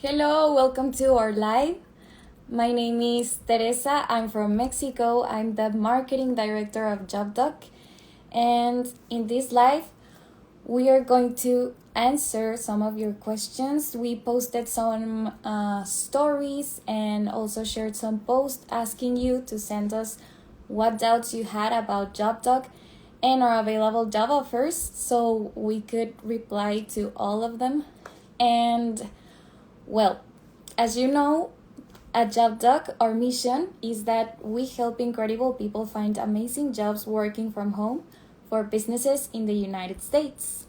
Hello, welcome to our live. My name is Teresa. I'm from Mexico. I'm the marketing director of JobDoc. And in this live, we are going to answer some of your questions. We posted some stories and also shared some posts asking you to send us what doubts you had about JobDoc and our available job offers so we could reply to all of them. And well, as you know, at JobDoc, our mission is that we help incredible people find amazing jobs working from home for businesses in the United States.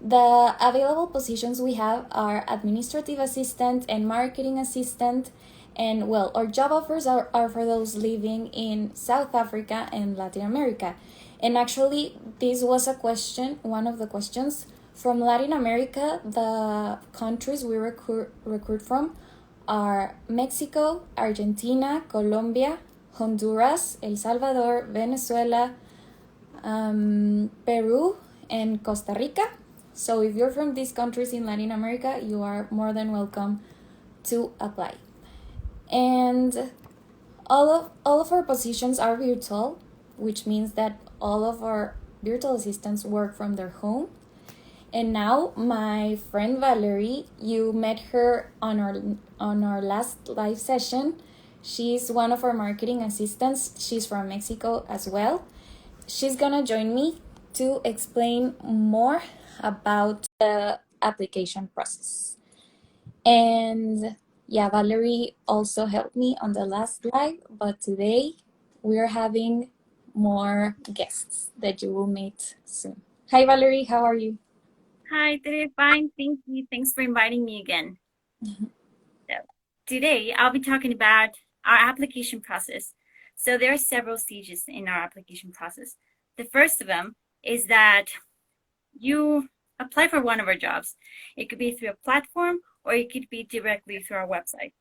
The available positions we have are administrative assistant and marketing assistant. And well, our job offers are for those living in South Africa and Latin America. And actually, this was a question, one of the questions from Latin America. The countries we recruit from are Mexico, Argentina, Colombia, Honduras, El Salvador, Venezuela, Peru, and Costa Rica. So if you're from these countries in Latin America, you are more than welcome to apply. And all of our positions are virtual, which means that all of our virtual assistants work from their home. And now my friend Valerie, you met her on our last live session. She's one of our marketing assistants. She's from Mexico as well. She's gonna join me to explain more about the application process. And yeah, Valerie also helped me on the last live, but today we're having more guests that you will meet soon. Hi Valerie, how are you? Hi, today fine. Thank you. Thanks for inviting me again. So today I'll be talking about our application process. So there are several stages in our application process. The first of them is that you apply for one of our jobs. It could be through a platform or it could be directly through our website.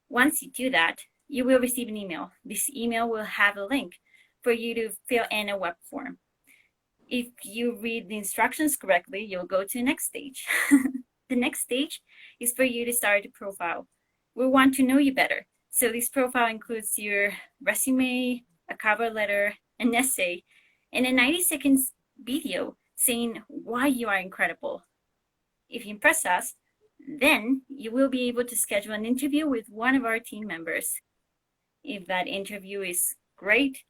Once you do that, you will receive an email. This email will have a link for you to fill in a web form. If you read the instructions correctly, you'll go to the next stage. The next stage is for you to start a profile. We want to know you better. So this profile includes your resume, a cover letter, an essay, and a 90 seconds video saying why you are incredible. If you impress us, then you will be able to schedule an interview with one of our team members. If that interview is great,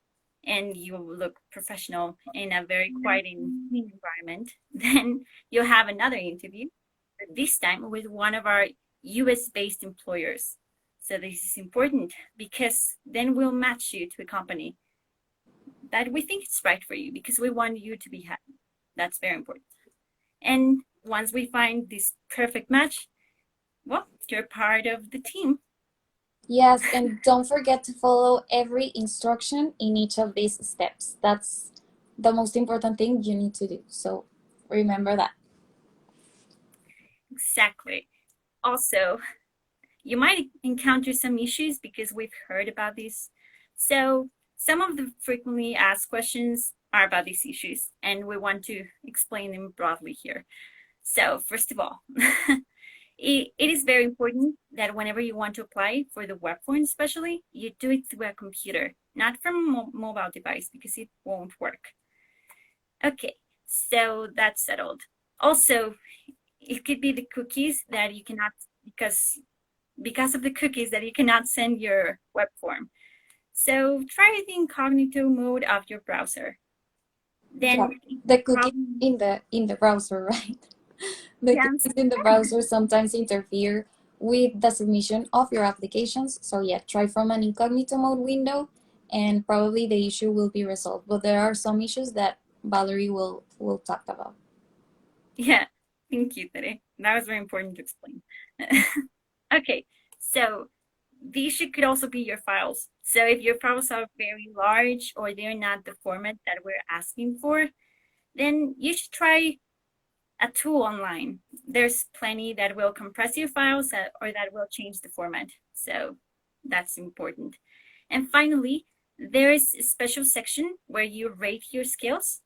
and you look professional in a very quiet and clean environment, then you'll have another interview, this time with one of our US-based employers. So this is important because then we'll match you to a company that we think is right for you because we want you to be happy. That's very important. And once we find this perfect match, well, you're part of the team. Yes, and don't forget to follow every instruction in each of these steps. That's the most important thing you need to do. So remember that. Exactly. Also, you might encounter some issues because we've heard about this. So some of the frequently asked questions are about these issues, and we want to explain them broadly here. So first of all, it is very important that whenever you want to apply for the web form especially, you do it through a computer, not from a mobile device because it won't work. Okay, so that's settled. Also, it could be the cookies that you cannot, because of the cookies that you cannot send your web form. So try the incognito mode of your browser. Then Yeah, the cookies in the browser, right? The cookies in the browser sometimes interfere with the submission of your applications. So yeah, try from an incognito mode window and probably the issue will be resolved. But there are some issues that Valerie will talk about. Yeah, thank you, Tere. That was very important to explain. Okay, so the issue could also be your files. So if your files are very large or they're not the format that we're asking for, then you should try a tool online. There's plenty that will compress your files or that will change the format. So that's important. And finally, there is a special section where you rate your skills.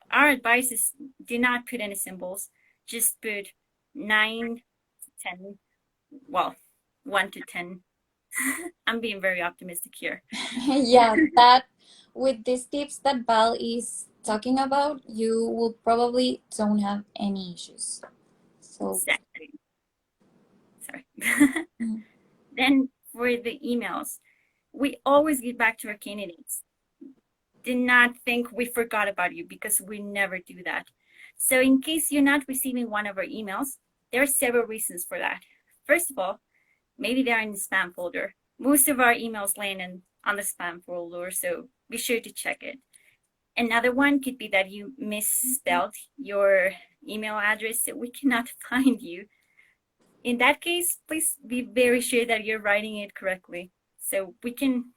Our advice is do not put any symbols, just put 9 to 10 well, 1 to 10. I'm being very optimistic here. Yeah, that with these tips that Val is talking about, you will probably don't have any issues. So, Exactly. Sorry. mhm. Then for the emails, we always get back to our candidates. Do not think we forgot about you because we never do that. So in case you're not receiving one of our emails, there are several reasons for that. First of all, maybe they're in the spam folder. Most of our emails land on the spam folder, so be sure to check it. Another one could be that you misspelled your email address, so we cannot find you. In that case, please be very sure that you're writing it correctly, so we can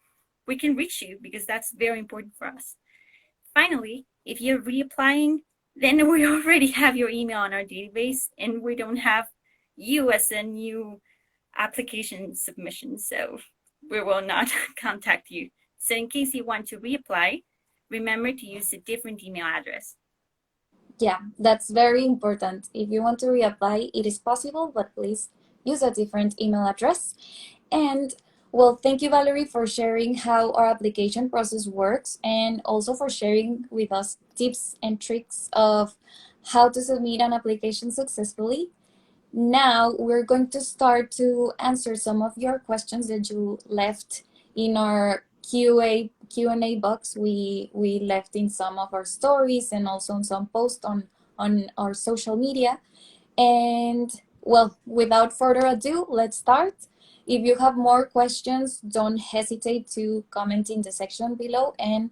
reach you because that's very important for us. Finally, if you're reapplying, then we already have your email on our database and we don't have you as a new application submission, so we will not contact you. So in case you want to reapply, remember to use a different email address. Yeah, that's very important. If you want to reapply, it is possible, but please use a different email address. And well, thank you, Valerie, for sharing how our application process works and also for sharing with us tips and tricks of how to submit an application successfully. Now we're going to start to answer some of your questions that you left in our Q&A box we left in some of our stories and also on some posts on our social media. And well, without further ado, let's start. If you have more questions, don't hesitate to comment in the section below. And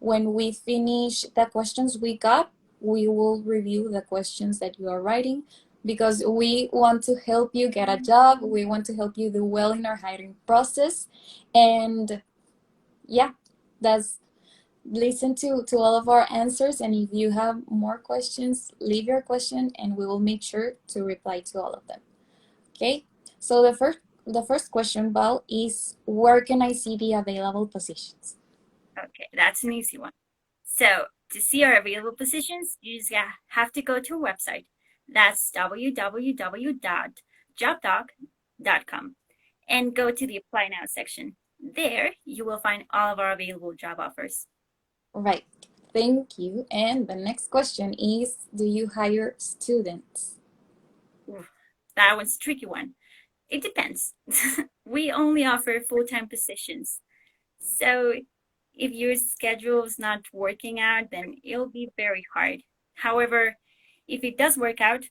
when we finish the questions we got, we will review the questions that you are writing because we want to help you get a job. We want to help you do well in our hiring process. And yeah, that's listen to all of our answers. And if you have more questions, leave your question and we will make sure to reply to all of them. Okay, so the first question, Val, is where can I see the available positions? Okay, that's an easy one. So to see our available positions, you just have to go to our website. That's www.jobdoc.com and go to the Apply Now section. There, you will find all of our available job offers. Right, thank you. And the next question is, do you hire students? Ooh, that one's a tricky one. It depends. We only offer full-time positions. So if your schedule is not working out, then it'll be very hard. However, if it does work out,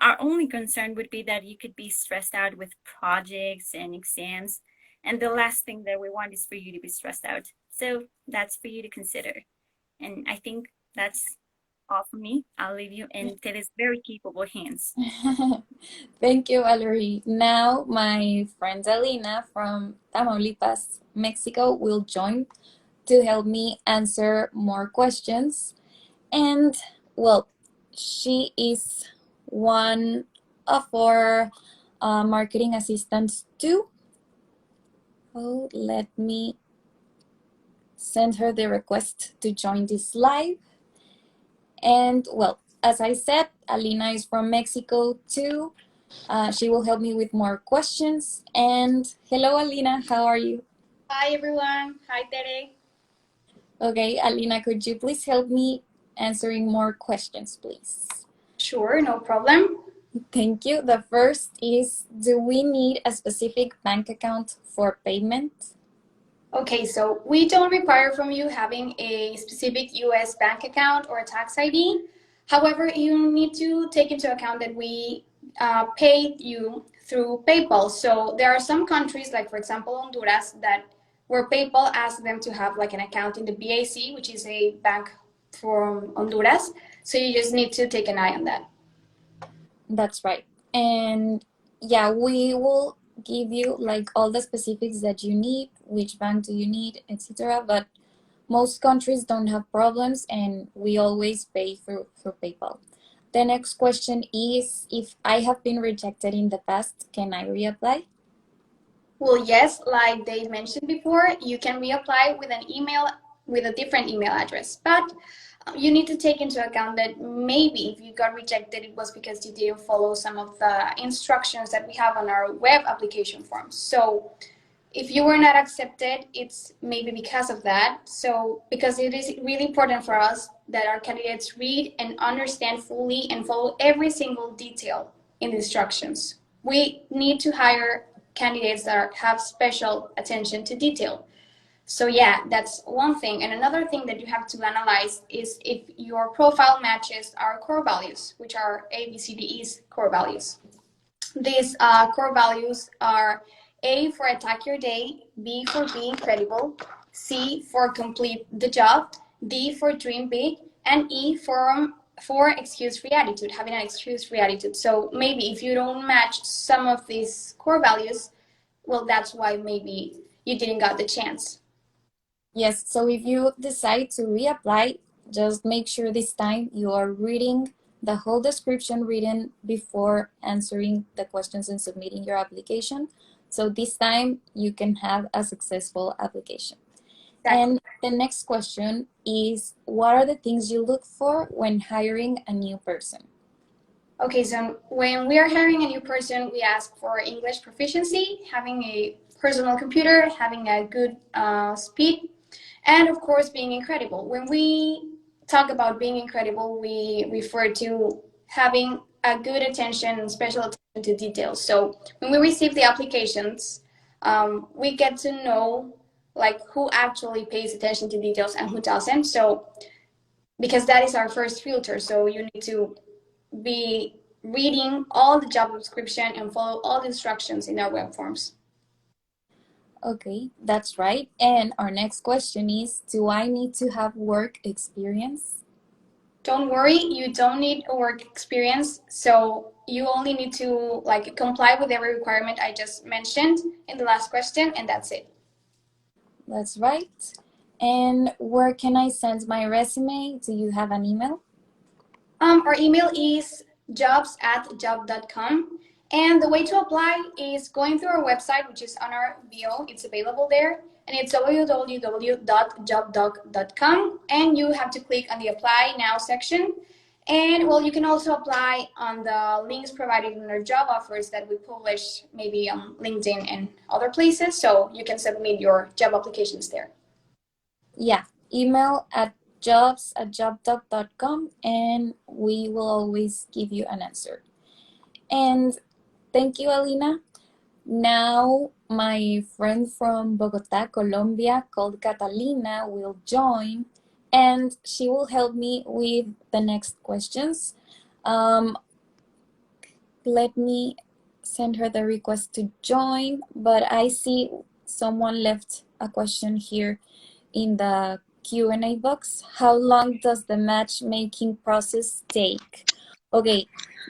our only concern would be that you could be stressed out with projects and exams. And the last thing that we want is for you to be stressed out. So that's for you to consider. And I think that's all for me. I'll leave you in Tere's very capable hands. Thank you, Valerie. Now, my friend Alina from Tamaulipas, Mexico, will join to help me answer more questions. And well, she is one of our marketing assistants too. Oh, let me send her the request to join this live. And well, as I said, Alina is from Mexico too. She will help me with more questions. And hello, Alina, how are you? Hi everyone. Hi Tere. Okay, Alina, could you please help me answering more questions, please? Sure, no problem. Thank you. The first is, do we need a specific bank account for payment? Okay, so we don't require from you having a specific US bank account or a tax ID. However, you need to take into account that we paid you through PayPal. So there are some countries, like for example Honduras, that where PayPal asks them to have like an account in the BAC, which is a bank from Honduras. So you just need to take an eye on that. That's right. And yeah, we will give you like all the specifics that you need, which bank do you need, etc. But most countries don't have problems and we always pay through PayPal. The next question is, if I have been rejected in the past, can I reapply? Well, yes, like they mentioned before, you can reapply with an email with a different email address. But you need to take into account that maybe if you got rejected, it was because you didn't follow some of the instructions that we have on our web application forms. So if you were not accepted, it's maybe because of that. So because it is really important for us that our candidates read and understand fully and follow every single detail in the instructions. We need to hire candidates that have special attention to detail. So yeah, that's one thing. And another thing that you have to analyze is if your profile matches our core values, which are ABCDE's core values. These core values are A for attack your day, B for being credible, C for complete the job, D for dream big, and E for excuse-free attitude, having an excuse-free attitude. So maybe if you don't match some of these core values, well, that's why maybe you didn't got the chance. Yes, so if you decide to reapply, just make sure this time you are reading the whole description written before answering the questions and submitting your application. So this time you can have a successful application. Exactly. And the next question is, what are the things you look for when hiring a new person? Okay, so when we are hiring a new person, we ask for English proficiency, having a personal computer, having a good speed, and of course, being incredible. When we talk about being incredible, we refer to having a good attention and special attention to details. So when we receive the applications, we get to know like who actually pays attention to details and who doesn't. So because that is our first filter, so you need to be reading all the job description and follow all the instructions in our web forms. Okay, that's right. And our next question is, do I need to have work experience? Don't worry, you don't need a work experience. So you only need to like comply with every requirement I just mentioned in the last question, and that's it. That's right. And where can I send my resume? Do you have an email? Our email is jobs@job.com. And the way to apply is going through our website, which is on our bio. It's available there. And it's www.jobdoc.com. And you have to click on the Apply Now section. And well, you can also apply on the links provided in our job offers that we publish maybe on LinkedIn and other places. So you can submit your job applications there. Yeah, email at jobs@jobdoc.com and we will always give you an answer. And thank you, Alina. Now my friend from Bogota, Colombia, called Catalina, will join and she will help me with the next questions. Let me send her the request to join, but I see someone left a question here in the Q&A box. How long does the matchmaking process take? Okay,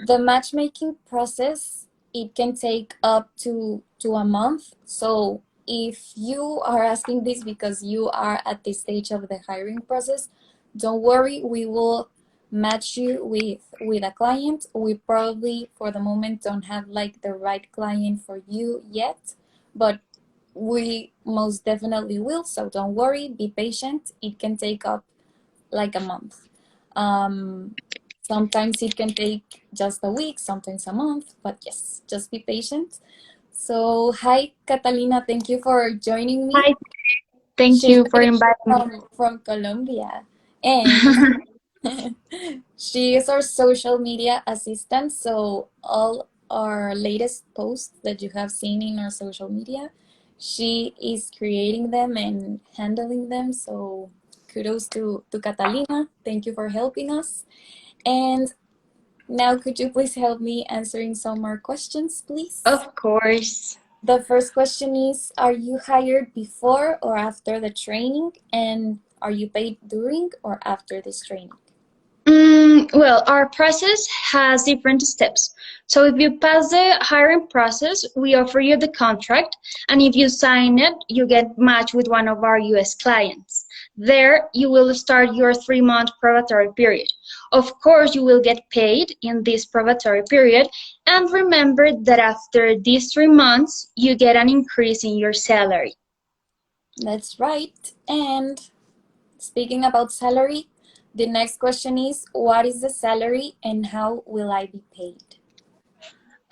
the matchmaking process, it can take up to a month. So if you are asking this because you are at this stage of the hiring process, don't worry, we will match you with a client. We probably for the moment don't have like the right client for you yet, but we most definitely will. So don't worry, be patient. It can take up like a month. Sometimes it can take just a week, sometimes a month, but yes, just be patient. So hi, Catalina, thank you for joining me. Hi, thank you for inviting me. From Colombia, and she is our social media assistant. So all our latest posts that you have seen in our social media, she is creating them and handling them. So kudos to Catalina. Thank you for helping us. And now could you please help me answering some more questions, please? Of course. The first question is, are you hired before or after the training? And are you paid during or after this training? Well, our process has different steps. So if you pass the hiring process, we offer you the contract, and if you sign it, you get matched with one of our US clients. There, you will start your 3-month probatory period. Of course, you will get paid in this probatory period, and remember that after these 3 months, you get an increase in your salary. That's right. And speaking about salary, The next question is, what is the salary and how will I be paid?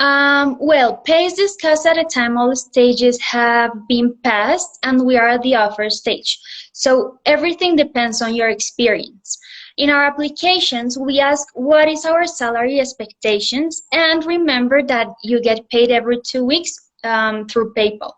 Well, pay is discussed at a time all stages have been passed and we are at the offer stage. So everything depends on your experience. In our applications, we ask what is our salary expectations, and remember that you get paid every 2 weeks through PayPal.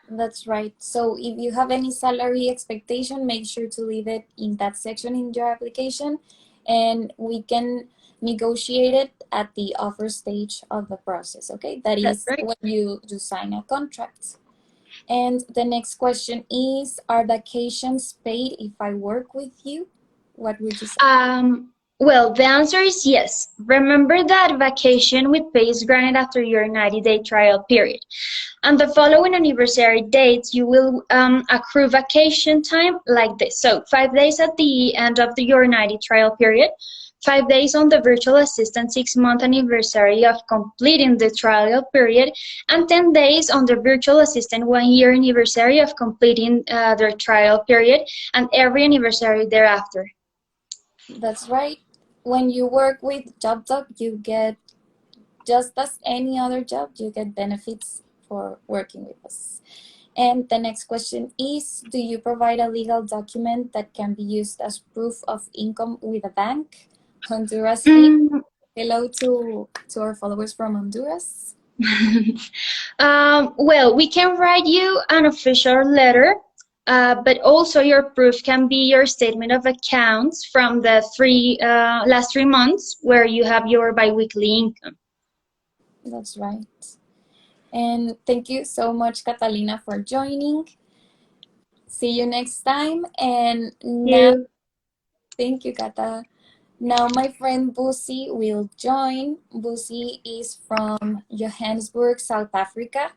That's right. So if you have any salary expectation, make sure to leave it in that section in your application, and we can negotiate it at the offer stage of the process, okay? That That's is right. when you sign a contract. And the next question is, are vacations paid if I work with you? What would you say? Well, the answer is yes. Remember that vacation with pay is granted after your 90-day trial period. And the following anniversary dates, you will accrue vacation time like this. So 5 days at the end of your 90 trial period, 5 days on the virtual assistant 6-month anniversary of completing the trial period, and 10 days on the virtual assistant 1-year anniversary of completing their trial period, and every anniversary thereafter. That's right. When you work with JobDoc, you get, just as any other job, you get benefits for working with us. And the next question is, do you provide a legal document that can be used as proof of income with a bank? Honduras here. Hello to our followers from Honduras. Well, we can write you an official letter, but also your proof can be your statement of accounts from the last 3 months where you have your biweekly income. That's right. And thank you so much, Catalina, for joining. See you next time. And now, thank you, Kata. Now my friend Busi will join. Busi is from Johannesburg, South Africa,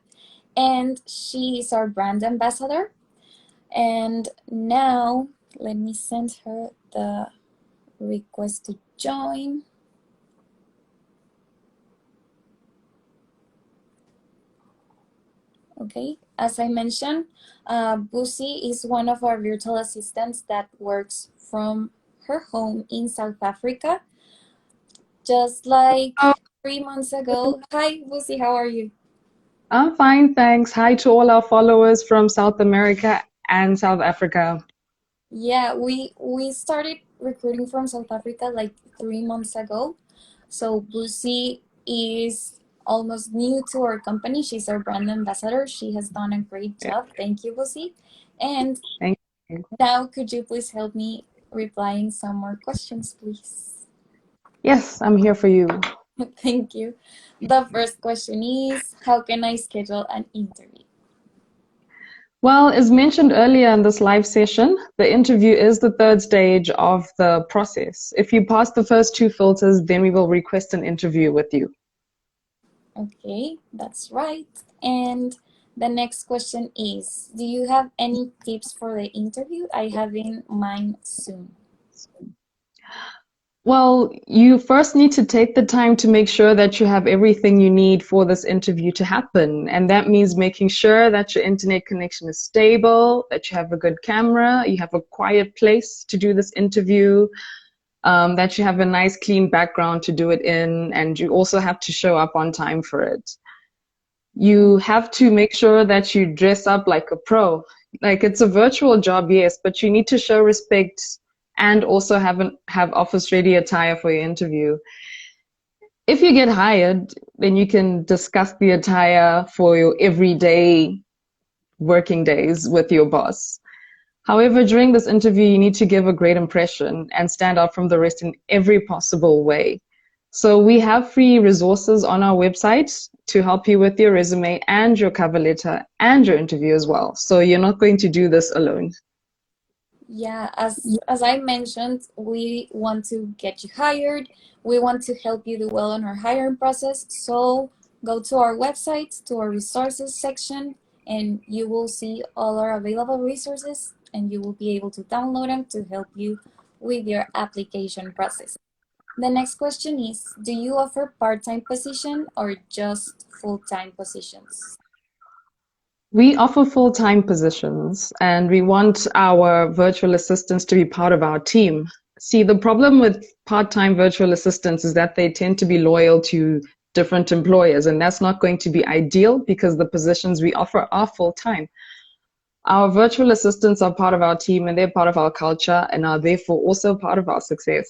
and she is our brand ambassador. And now let me send her the request to join. Okay, as I mentioned, Busi is one of our virtual assistants that works from her home in South Africa. Just like 3 months ago. Hi, Busi, how are you? I'm fine, thanks. Hi to all our followers from South America and South Africa. Yeah, we started recruiting from South Africa like 3 months ago. So Busi is almost new to our company. She's our brand ambassador. She has done a great job. Thank you, Busi. And Thank you. now could you please help me replying some more questions, please? Yes, I'm here for you. Thank you. The first question is, how can I schedule an interview? Well, as mentioned earlier in this live session, the interview is the third stage of the process. If you pass the first 2 filters, then we will request an interview with you. Okay, that's right. And the next question is, do you have any tips for the interview? I have in mine soon. Well, you first need to take the time to make sure that you have everything you need for this interview to happen. And that means making sure that your internet connection is stable, that you have a good camera, you have a quiet place to do this interview, that you have a nice clean background to do it in, and you also have to show up on time for it. You have to make sure that you dress up like a pro. Like, it's a virtual job, yes, but you need to show respect and also have office-ready attire for your interview. If you get hired, then you can discuss the attire for your everyday working days with your boss. However, during this interview, you need to give a great impression and stand out from the rest in every possible way. So we have free resources on our website to help you with your resume and your cover letter and your interview as well. So you're not going to do this alone. Yeah, as I mentioned, we want to get you hired. We want to help you do well on our hiring process. So go to our website, to our resources section, and you will see all our available resources, and you will be able to download them to help you with your application process. The next question is, do you offer part-time position or just full-time positions? We offer full-time positions, and we want our virtual assistants to be part of our team. See, the problem with part-time virtual assistants is that they tend to be loyal to different employers, and that's not going to be ideal because the positions we offer are full-time. Our virtual assistants are part of our team and they're part of our culture and are therefore also part of our success.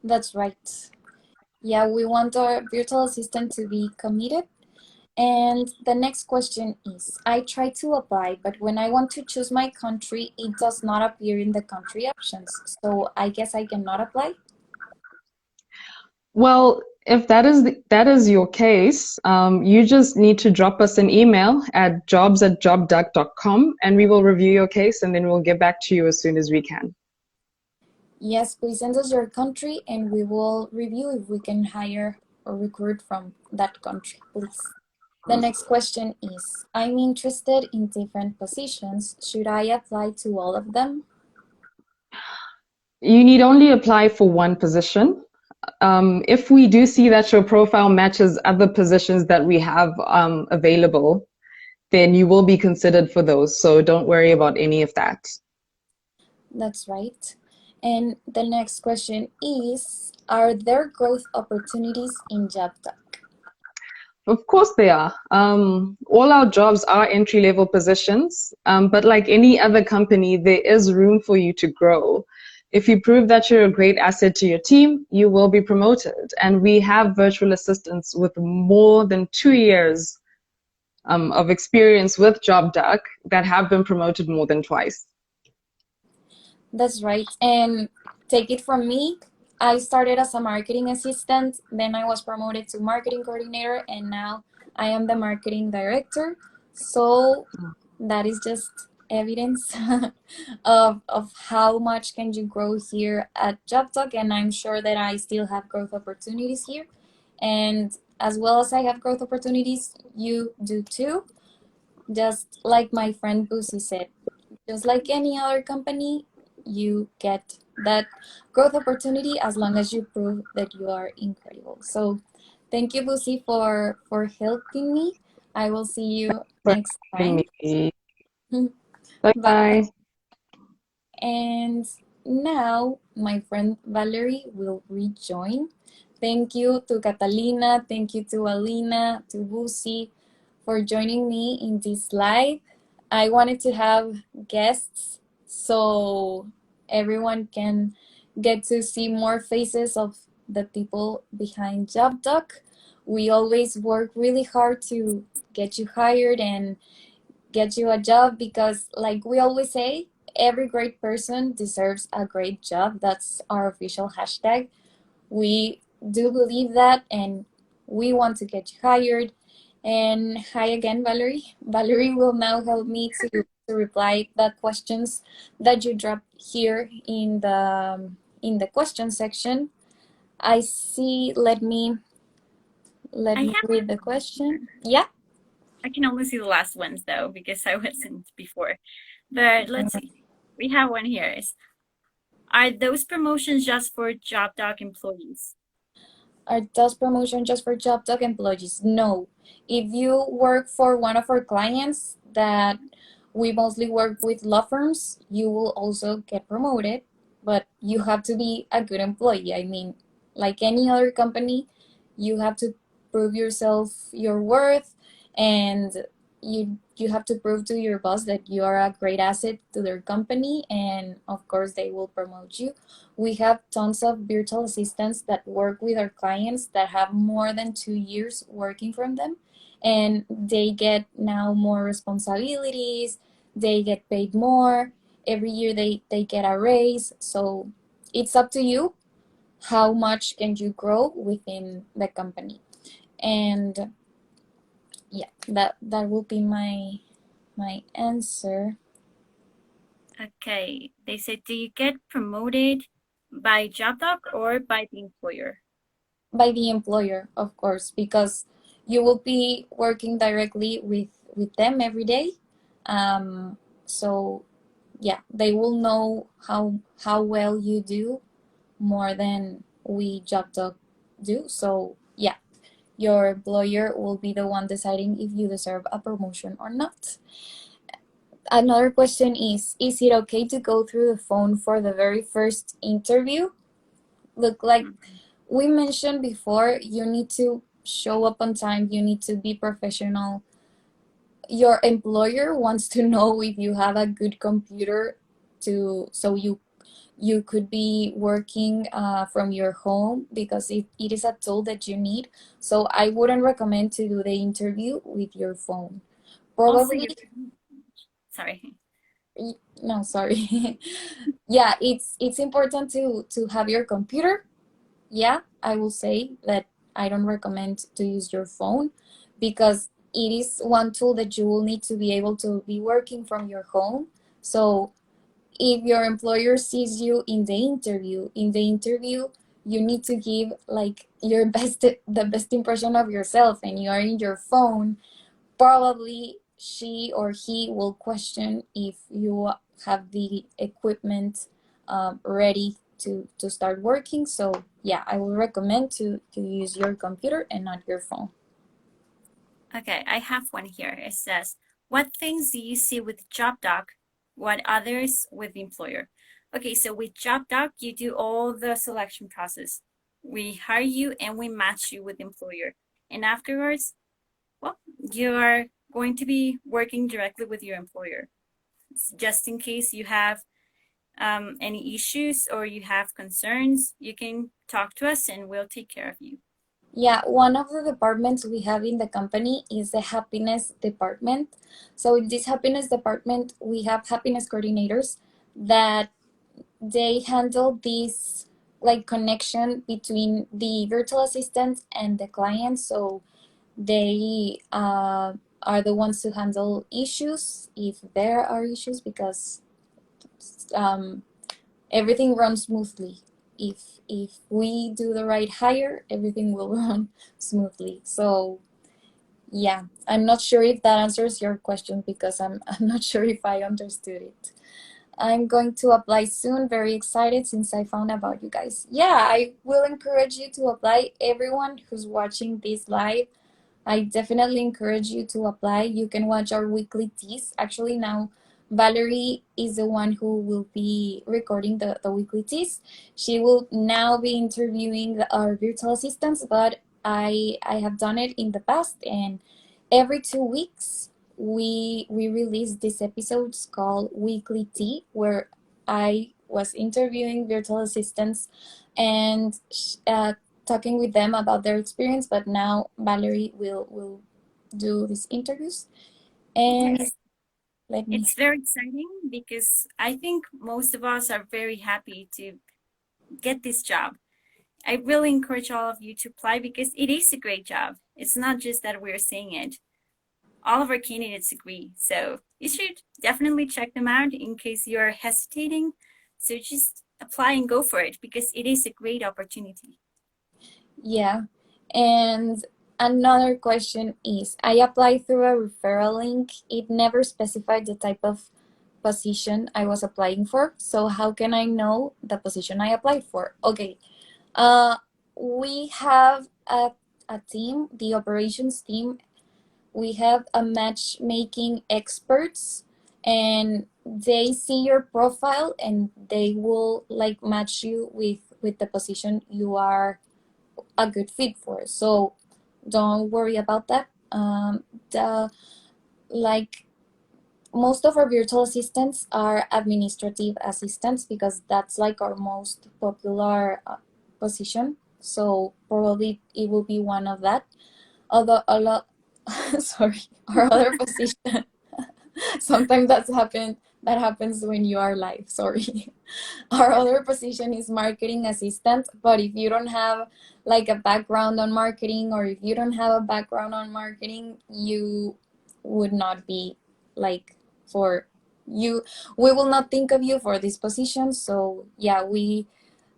That's right. Yeah, we want our virtual assistant to be committed. And the next question is, I try to apply, but when I want to choose my country, it does not appear in the country options. So I guess I cannot apply. Well, if that is your case, you just need to drop us an email at jobs@jobduck.com and we will review your case and then we'll get back to you as soon as we can. Yes, please send us your country and we will review if we can hire or recruit from that country, please. The next question is, I'm interested in different positions. Should I apply to all of them? You need only apply for one position. If we do see that your profile matches other positions that we have available, then you will be considered for those. So don't worry about any of that. That's right. And the next question is, are there growth opportunities in JobDoc? Of course they are. All our jobs are entry-level positions, but like any other company, there is room for you to grow. If you prove that you're a great asset to your team, you will be promoted. And we have virtual assistants with more than 2 years of experience with JobDuck that have been promoted more than twice. That's right. And take it from me, I started as a marketing assistant, then I was promoted to marketing coordinator, and now I am the marketing director. So that is just evidence of how much can you grow here at JobTalk, and I'm sure that I still have growth opportunities here. And as well as I have growth opportunities, you do too. Just like my friend Boosie said, just like any other company, you get that growth opportunity as long as you prove that you are incredible. So thank you, Boosie, for helping me. I will see you next time. Bye. Bye-bye. And now my friend Valerie will rejoin. Thank you to Catalina, thank you to Alina, to Busi for joining me in this live. I wanted to have guests so everyone can get to see more faces of the people behind JobDoc. We always work really hard to get you hired and get you a job because, like we always say, every great person deserves a great job. That's our official hashtag. We do believe that and we want to get you hired. And hi again, Valerie. Valerie will now help me to reply the questions that you dropped here in the question section. I see. Let me read the question. Yeah. I can only see the last ones though, because I wasn't before. But let's see. We have one here. Are those promotions just for JobDoc employees? Are those promotions just for JobDoc employees? No. If you work for one of our clients that we mostly work with law firms, you will also get promoted, but you have to be a good employee. I mean, like any other company, you have to prove yourself your worth, and you have to prove to your boss that you are a great asset to their company, and of course they will promote you. We have tons of virtual assistants that work with our clients that have more than 2 years working from them, and they get now more responsibilities, they get paid more every year, they get a raise. So it's up to you how much can you grow within the company. And yeah, that will be my answer. Okay. They said, do you get promoted by JobDoc or by the employer? By the employer, of course, because you will be working directly with them every day. So yeah, they will know how well you do more than we JobDoc do. So yeah, your employer will be the one deciding if you deserve a promotion or not. Another question is it okay to go through the phone for the very first interview? Look, like we mentioned before, you need to show up on time, you need to be professional. Your employer wants to know if you have a good computer so you could be working from your home, because it is a tool that you need. So I wouldn't recommend to do the interview with your phone. Also, Probably, your sorry. no, sorry. Yeah, it's important to have your computer. Yeah, I will say that I don't recommend to use your phone, because it is one tool that you will need to be able to be working from your home. So if your employer sees you in the interview you need to give like your best, the best impression of yourself, and you are in your phone. Probably she or he will question if you have the equipment ready to start working. So yeah, I would recommend to use your computer and not your phone. Okay, I have one here. It says, what things do you see with JobDoc, what others with the employer? Okay, so with JobDoc, you do all the selection process. We hire you and we match you with the employer. And afterwards, well, you are going to be working directly with your employer. Just in case you have any issues or you have concerns, you can talk to us and we'll take care of you. Yeah, one of the departments we have in the company is the happiness department. So in this happiness department, we have happiness coordinators that they handle this like connection between the virtual assistant and the client. So they are the ones to handle issues if there are issues, because um, everything runs smoothly. If we do the right hire, everything will run smoothly. So yeah, I'm not sure if that answers your question, because I'm not sure if I understood it. I'm going to apply soon. Very excited since I found about you guys. Yeah, I will encourage you to apply. Everyone who's watching this live, I definitely encourage you to apply. You can watch our weekly teas. Actually, now Valerie is the one who will be recording the weekly teas. She will now be interviewing our virtual assistants, but I have done it in the past, and every 2 weeks we release these episodes called Weekly Tea, where I was interviewing virtual assistants and talking with them about their experience. But now Valerie will do these interviews. And Yes. let me It's very exciting because I think most of us are very happy to get this job. I really encourage all of you to apply because it is a great job. It's not just that we're saying it. All of our candidates agree. So you should definitely check them out in case you're hesitating. So just apply and go for it because it is a great opportunity. Yeah. And another question is, I applied through a referral link. It never specified the type of position I was applying for. So how can I know the position I applied for? Okay. We have a team, the operations team. We have a matchmaking experts, and they see your profile and they will like match you with the position you are a good fit for. So don't worry about that. The like most of our virtual assistants are administrative assistants, because that's like our most popular position. So probably it will be one of that. Although a lot, sorry, our other position. Sometimes that happens when you are live. Sorry. Our other position is marketing assistant, but if you don't have like a background on marketing, or if you don't have a background on marketing, you would not be like for you. We will not think of you for this position. So yeah,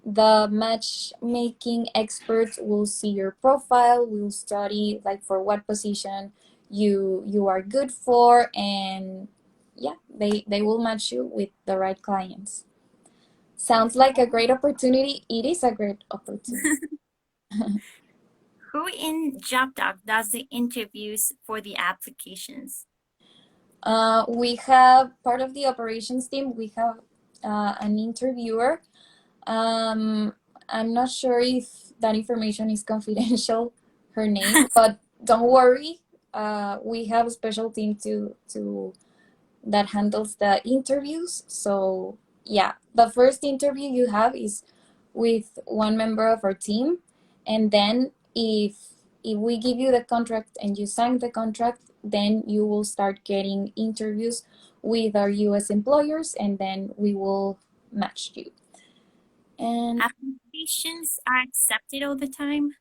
the matchmaking experts will see your profile, will study like for what position you are good for, and yeah, they will match you with the right clients. Sounds like a great opportunity. It is a great opportunity. Who in JobDoc does the interviews for the applications? We have part of the operations team. We have an interviewer. I'm not sure if that information is confidential, her name, but don't worry. We have a special team to that handles the interviews. So yeah, the first interview you have is with one member of our team, and then if we give you the contract and you sign the contract, then you will start getting interviews with our US employers, and then we will match you. And Applications are accepted all the time.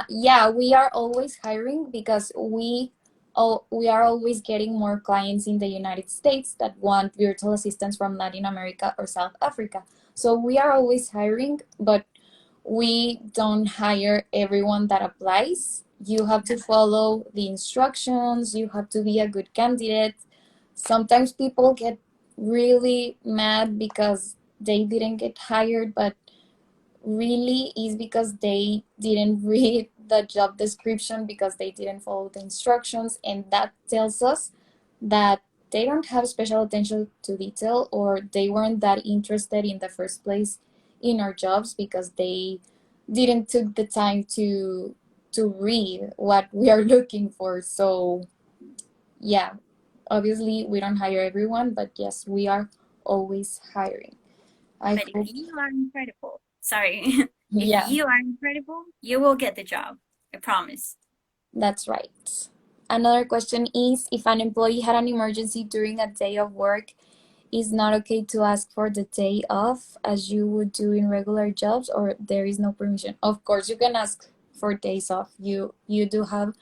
yeah, we are always hiring because we are always getting more clients in the United States that want virtual assistants from Latin America or South Africa. So we are always hiring, but we don't hire everyone that applies. You have to follow the instructions, you have to be a good candidate. Sometimes people get really mad because they didn't get hired, but really is because they didn't read the job description, because they didn't follow the instructions, and that tells us that they don't have special attention to detail, or they weren't that interested in the first place in our jobs because they didn't took the time to read what we are looking for. So yeah, obviously we don't hire everyone, but yes, we are always hiring. I But if hope. you are incredible, sorry, if Yeah, you are incredible, you will get the job. I promise. that's right. Another question is, if an employee had an emergency during a day of work, is not okay to ask for the day off as you would do in regular jobs, or there is no permission? Of course, you can ask for days off. You do have.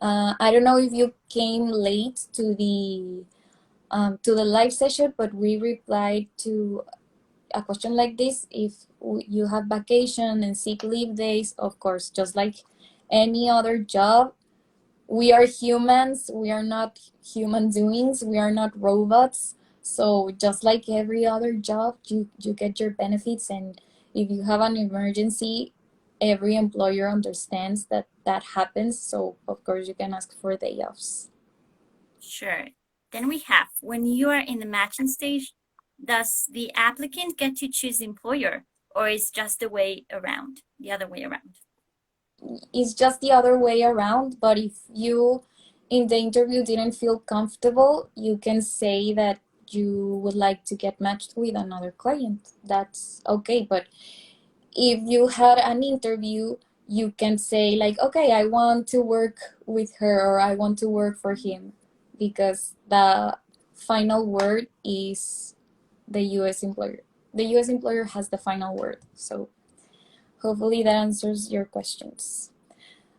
I don't know if you came late to the live session, but we replied to a question like this. If you have vacation and sick leave days, of course, just like any other job, we are humans. We are not human doings. We are not robots. So just like every other job, you get your benefits, and if you have an emergency, every employer understands that that happens. So of course you can ask for day offs. Sure. Then we have, when you are in the matching stage, does the applicant get to choose the employer, or is just the way around, the other way around? It's just the other way around. But if you in the interview didn't feel comfortable, you can say that you would like to get matched with another client. That's okay. But if you had an interview, you can say like, okay, I want to work with her, or I want to work for him, because the final word is the US employer. The US employer has the final word. So hopefully that answers your questions.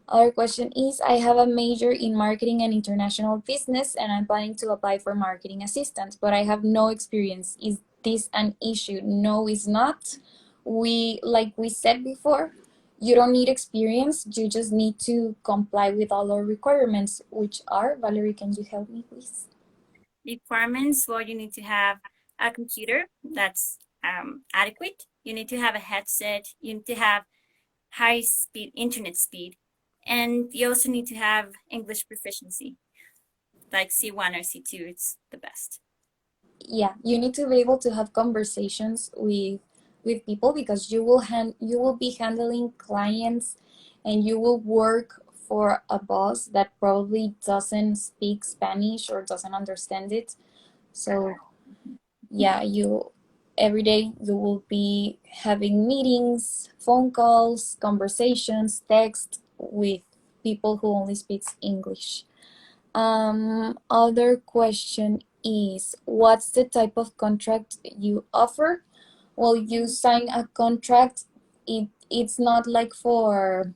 Our question is, I have a major in marketing and international business, and I'm planning to apply for marketing assistant, but I have no experience. Is this an issue? No, it's not. Like we said before, you don't need experience. You just need to comply with all our requirements, which are, Valerie, can you help me, please? Requirements, well, you need to have a computer that's adequate. You need to have a headset. You need to have high speed internet speed. And you also need to have English proficiency, like C1 or C2, it's the best. Yeah, you need to be able to have conversations with people, because you will be handling clients, and you will work for a boss that probably doesn't speak Spanish or doesn't understand it. So yeah, you every day you will be having meetings, phone calls, conversations, text with people who only speaks English. Other question is, what's the type of contract you offer? Well, you sign a contract. It's not like for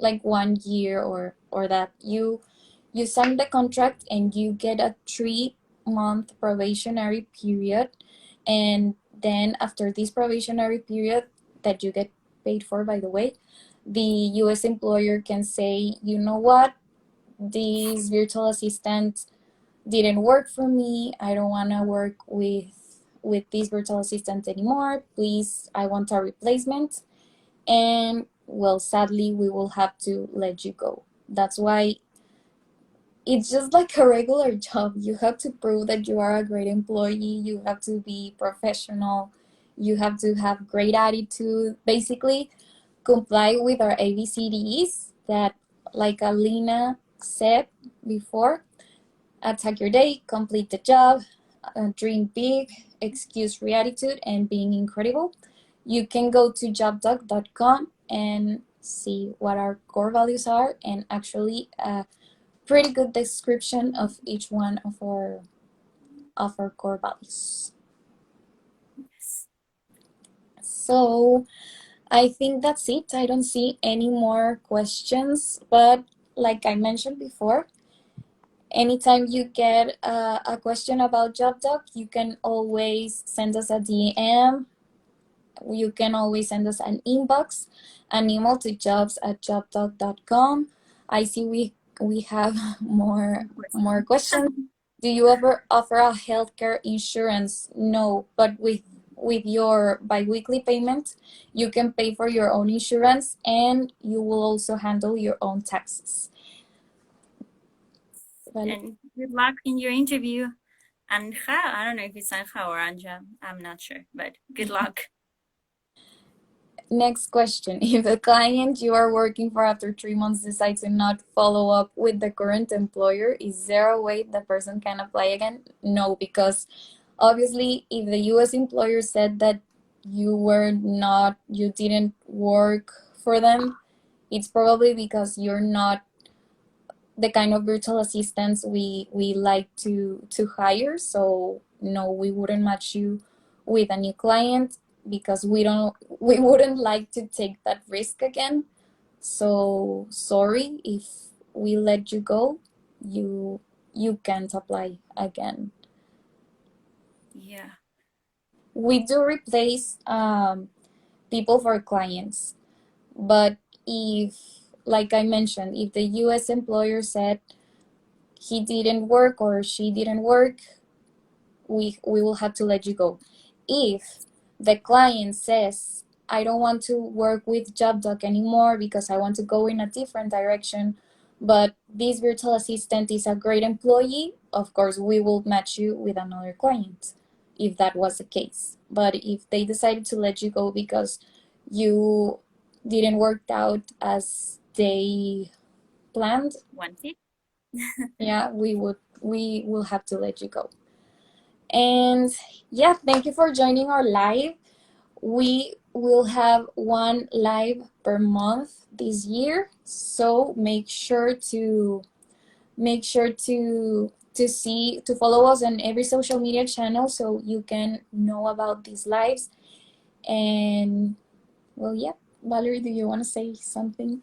like 1 year or that. You sign the contract and you get a 3-month probationary period, and then after this probationary period that you get paid for, by the way, the US employer can say, you know what, this virtual assistant didn't work for me. I don't want to work with this virtual assistant anymore. Please, I want a replacement. And well, sadly, we will have to let you go. That's why it's just like a regular job. You have to prove that you are a great employee. You have to be professional. You have to have great attitude. Basically, comply with our ABCDs that, like Alina said before, attack your day, complete the job, dream big, excuse free attitude, and being incredible. You can go to jobdoc.com and see what our core values are, and actually pretty good description of each one of our core values. Yes. So I think that's it. I don't see any more questions, but like I mentioned before, anytime you get a question about JobDoc, you can always send us a DM. You can always send us an inbox, an email to jobs@jobdoc.com. I see we have more questions. Do you ever offer a healthcare insurance? No, but with your biweekly payment, you can pay for your own insurance and you will also handle your own taxes. And good luck in your interview. Anja, I don't know if it's Anja or Anja, I'm not sure, but good luck. Next question. If the client you are working for after 3 months decides to not follow up with the current employer, is there a way the person can apply again? No, because obviously if the US employer said that you didn't work for them, it's probably because you're not the kind of virtual assistants we like to hire. So no, we wouldn't match you with a new client because we wouldn't like to take that risk again. So sorry if we let you go. You can't apply again. Yeah. We do replace people for clients, but if, like I mentioned, if the US employer said he didn't work or she didn't work, we will have to let you go. If the client says, I don't want to work with JobDoc anymore because I want to go in a different direction, but this virtual assistant is a great employee, of course, we will match you with another client if that was the case. But if they decided to let you go because you didn't work out as they planned, Wanted. yeah, we will have to let you go. And yeah, thank you for joining our live. We will have one live per month this year, so make sure to follow us on every social media channel so you can know about these lives. And well, yeah, Valerie, do you want to say something?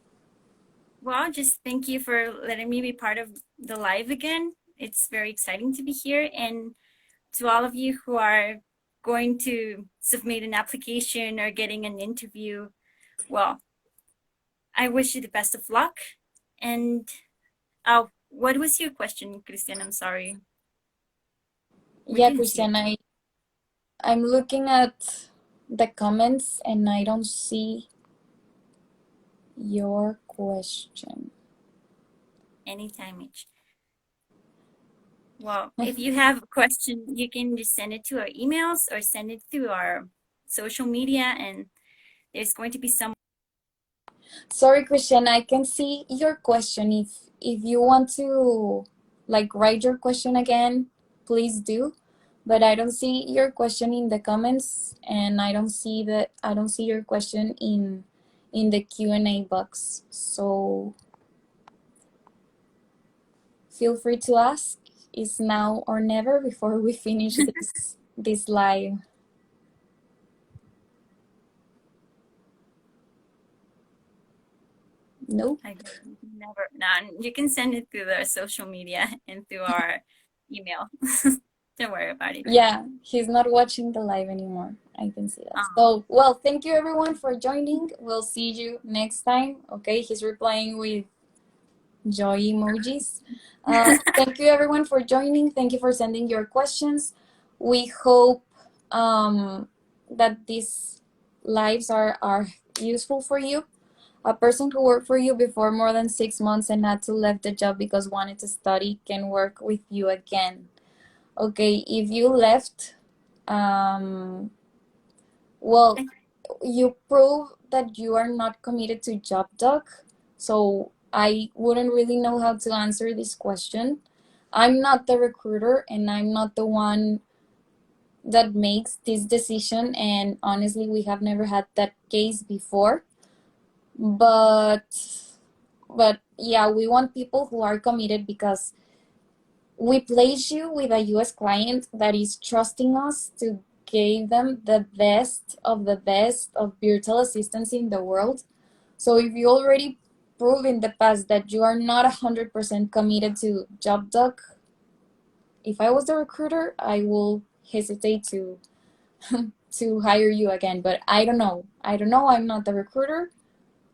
Well, just thank you for letting me be part of the live again. It's very exciting to be here. And to all of you who are going to submit an application or getting an interview, well, I wish you the best of luck. And what was your question, Christian? I'm sorry. Yeah, Christian, I'm looking at the comments and I don't see your question. Anytime, Mitch. Well, if you have a question, you can just send it to our emails or send it through our social media, and there's going to be some. Sorry, Christian, I can see your question. If you want to like write your question again, please do. But I don't see your question in the comments, and I don't see your question in the Q&A box. So feel free to ask. It's now or never before we finish this live. Nope. I never. No, you can send it through the social media and through our email. Don't worry about it. Yeah, he's not watching the live anymore. I can see that. So, well, thank you everyone for joining. We'll see you next time. Okay, he's replying with joy emojis. Thank you everyone for joining. Thank you for sending your questions. We hope that these lives are useful for you. A person who worked for you before more than 6 months and had to leave the job because wanted to study can work with you again. Okay, if you left, well, you prove that you are not committed to JobDoc, so I wouldn't really know how to answer this question. I'm not the recruiter and I'm not the one that makes this decision, and honestly, we have never had that case before. But yeah, we want people who are committed because we place you with a US client that is trusting us to give them the best of virtual assistants in the world. So if you already prove in the past that you are not 100% committed to JobDoc, if I was the recruiter, I will hesitate to to hire you again. But I don't know. I'm not the recruiter.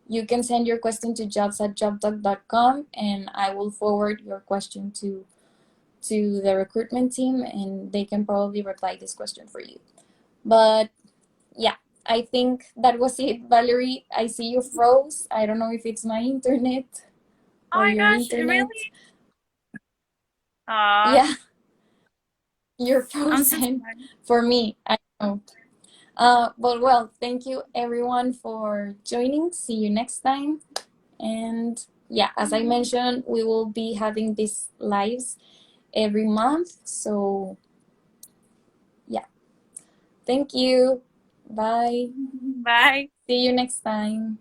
You can send your question to jobs@jobdoc.com and I will forward your question to the recruitment team and they can probably reply this question for you. But yeah, I think that was it, Valerie. I see you froze. I don't know if it's my internet Oh or my your gosh, internet. really? Aw, Yeah, you're I'm so frozen sorry. for me. I know. But well, thank you everyone for joining. See you next time. And yeah, as I mentioned, we will be having these lives every month. So yeah, thank you. Bye. Bye. See you next time.